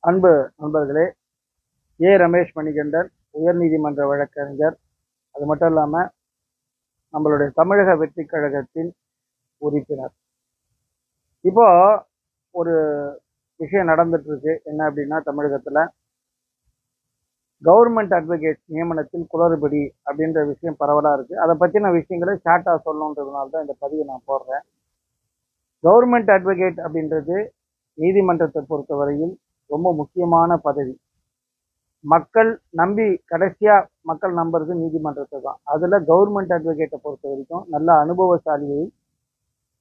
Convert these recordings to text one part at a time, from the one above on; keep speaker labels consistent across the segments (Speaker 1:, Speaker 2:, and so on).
Speaker 1: அன்பு நண்பர்களே, ரமேஷ் மணிகண்டன் உயர்நீதிமன்ற வழக்கறிஞர். அது மட்டும் இல்லாமல் நம்மளுடைய தமிழக வெற்றி கழகத்தின் உறுப்பினர். இப்போ ஒரு விஷயம் நடந்துட்டு இருக்கு. என்ன அப்படின்னா, தமிழகத்தில் கவர்மெண்ட் அட்வொகேட் நியமனத்தில் குளறுபடி அப்படின்ற விஷயம் பரவலாக இருக்கு. அதை பற்றின விஷயங்களை ஷார்ட்டாக சொல்லணுன்றதுனால தான் இந்த பதிவை நான் போடுறேன். கவர்மெண்ட் அட்வொகேட் அப்படின்றது நீதிமன்றத்தை பொறுத்தவரையில் ரொம்ப முக்கியமான பதவி. மக்கள் நம்பி கடைசியா மக்கள் நம்புறது நீதிமன்றத்தை தான். அதுல கவர்மெண்ட் அட்வொகேட்டை பொறுத்த வரைக்கும் நல்ல அனுபவசாலியை,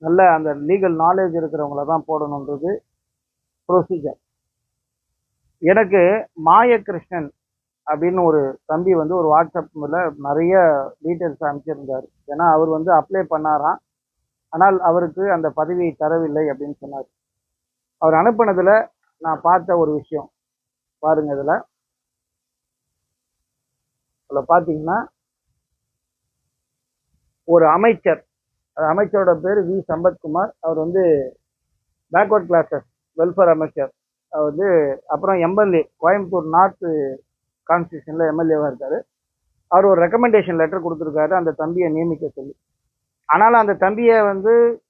Speaker 1: நல்ல அந்த லீகல் நாலேஜ் இருக்கிறவங்கள தான் போடணுன்றது ப்ரொசீஜர். எனக்கு மாயகிருஷ்ணன் அப்படின்னு ஒரு தம்பி ஒரு வாட்ஸ்அப்ல நிறைய டீட்டெயில்ஸ் அனுப்பிச்சிருந்தார். ஏன்னா அவர் அப்ளை பண்ணாராம், ஆனால் அவருக்கு அந்த பதவியை தரவில்லை அப்படின்னு சொன்னார். அவர் அனுப்பினதுல நான் பார்த்த ஒரு விஷயம் பாருங்க. இதுல பாத்தீங்கன்னா, ஒரு அமைச்சர், அமைச்சரோட பேரு வி சம்பத்குமார். அவர் பேக்வர்ட் கிளாஸஸ் வெல்ஃபேர் அமைச்சர். அவர் அப்புறம் எம்எல்ஏ, கோயம்புத்தூர் நார்த் கான்ஸ்டியூஷன்ல எம்எல்ஏவா இருக்காரு. அவர் ஒரு ரெக்கமெண்டேஷன் லெட்டர் கொடுத்துருக்காரு அந்த தம்பியை நியமிக்க சொல்லி. ஆனாலும் அந்த தம்பியை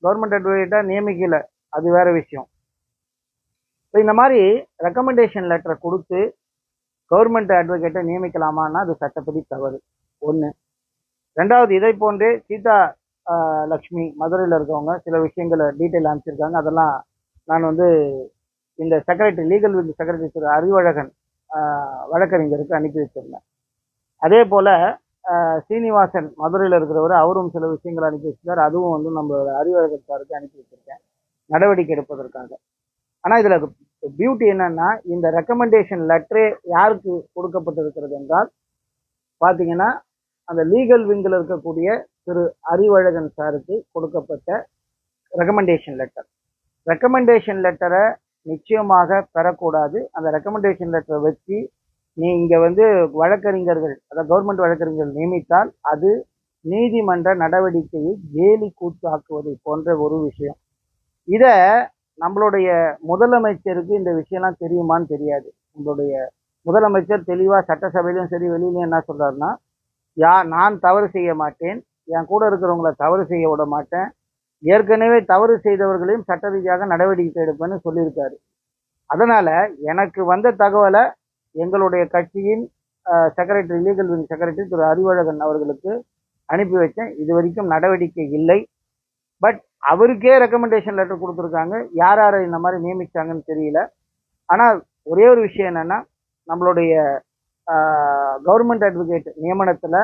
Speaker 1: கவர்மெண்ட் அட்வொகேட்டா நியமிக்கல, அது வேற விஷயம். இந்த மாதிரி ரெக்கமெண்டேஷன் லெட்டரை கொடுத்து கவர்மெண்ட் அட்வொகேட்டை நியமிக்கலாமான்னா அது சட்டப்படி தவறு. ஒன்று. ரெண்டாவது, இதை போன்றே சீதா லக்ஷ்மி மதுரையில் இருக்கவங்க சில விஷயங்களை டீட்டெயில் அனுப்பிச்சிருக்காங்க. அதெல்லாம் நான் இந்த செக்ரட்டரி, லீகல் விங் செக்ரட்டரி திரு அறிவழகன் வழக்கறிஞருக்கு அனுப்பி வச்சிருந்தேன். அதே போல சீனிவாசன் மதுரையில் இருக்கிறவர், அவரும் சில விஷயங்களை அனுப்பி வச்சிருக்காரு. அதுவும் நம்மளோட அறிவழகன் சாருக்கு அனுப்பி வச்சிருக்கேன் நடவடிக்கை எடுப்பதற்காக. ஆனா இதுல பியூட்டி என்னன்னா, இந்த ரெக்கமெண்டேஷன் லெட்டரே யாருக்கு கொடுக்கப்பட்டிருக்கிறது என்றால் பாத்தீங்கன்னா, அந்த லீகல் விங்கில் இருக்கக்கூடிய திரு அறிவழகன் சாருக்கு கொடுக்கப்பட்ட ரெக்கமெண்டேஷன் லெட்டர். ரெக்கமெண்டேஷன் லெட்டரை நிச்சயமாக பெறக்கூடாது. அந்த ரெக்கமெண்டேஷன் லெட்டரை வச்சு நீங்க வழக்கறிஞர்கள், அதாவது கவர்மெண்ட் வழக்கறிஞர்கள் நியமித்தால் அது நீதிமன்ற நடவடிக்கையை கேலி கூத்தாக்குவதை போன்ற ஒரு விஷயம். இத நம்மளுடைய முதலமைச்சருக்கு இந்த விஷயம்லாம் தெரியுமான்னு தெரியாது. நம்மளுடைய முதலமைச்சர் தெளிவா சட்டசபையிலும் சரி வெளியிலும் என்ன சொல்றாருன்னா, நான் தவறு செய்ய மாட்டேன், என் கூட இருக்கிறவங்களை தவறு செய்ய விட மாட்டேன், ஏற்கனவே தவறு செய்தவர்களையும் சட்ட ரீதியாக நடவடிக்கை எடுப்பேன்னு சொல்லியிருக்காரு. அதனால எனக்கு வந்த தகவலை எங்களுடைய கட்சியின் செக்ரட்டரி, லீகல் விங் செக்ரட்டரி திரு அறிவழகன் அவர்களுக்கு அனுப்பி வச்சேன். இது வரைக்கும் நடவடிக்கை இல்லை. பட் அவருக்கே ரெக்கமெண்டேஷன் லெட்டர் கொடுத்துருக்காங்க. யார் யாரை இந்த மாதிரி நியமிச்சாங்கன்னு தெரியல. ஆனால் ஒரே ஒரு விஷயம் என்னன்னா, நம்மளுடைய கவர்மெண்ட் அட்வொகேட் நியமனத்துல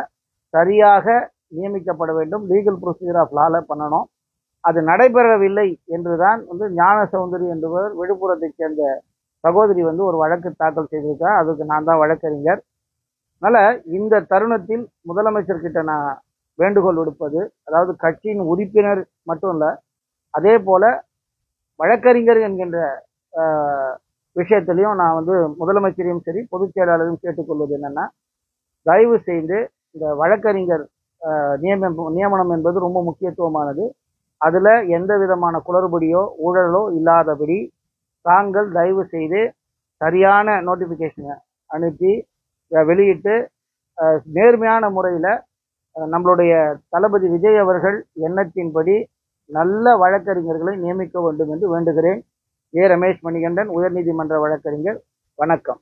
Speaker 1: சரியாக நியமிக்கப்பட வேண்டும். லீகல் ப்ரொசீஜர் ஆஃப் லால பண்ணணும். அது நடைபெறவில்லை என்றுதான் ஞான சௌந்தரி என்பவர், விழுப்புரத்தைச் சேர்ந்த சகோதரி ஒரு வழக்கு தாக்கல் செய்திருக்கார். அதுக்கு நான் தான் வழக்கறிஞர். அதனால இந்த தருணத்தில் முதலமைச்சர்கிட்ட நான் வேண்டுகோள் விடுப்பது, அதாவது கட்சியின் உறுப்பினர் மட்டும் இல்ல, அதே போல வழக்கறிஞர் என்கின்ற விஷயத்திலையும் நான் முதலமைச்சரையும் சரி பொதுச் செயலாளரையும் கேட்டுக்கொள்வது என்னன்னா, தயவு செய்து இந்த வழக்கறிஞர் நியமனம் என்பது ரொம்ப முக்கியத்துவமானது. அதுல எந்த விதமான குளறுபடியோ ஊழலோ இல்லாதபடி தாங்கள் தயவு செய்து சரியான நோட்டிபிகேஷனை அனுப்பி வெளியிட்டு நேர்மையான முறையில நம்மளுடைய தளபதி விஜய் அவர்கள் எண்ணத்தின்படி நல்ல வழக்கறிஞர்களை நியமிக்க வேண்டும் என்று வேண்டுகிறேன். ரமேஷ் மணிகண்டன், உயர்நீதிமன்ற வழக்கறிஞர். வணக்கம்.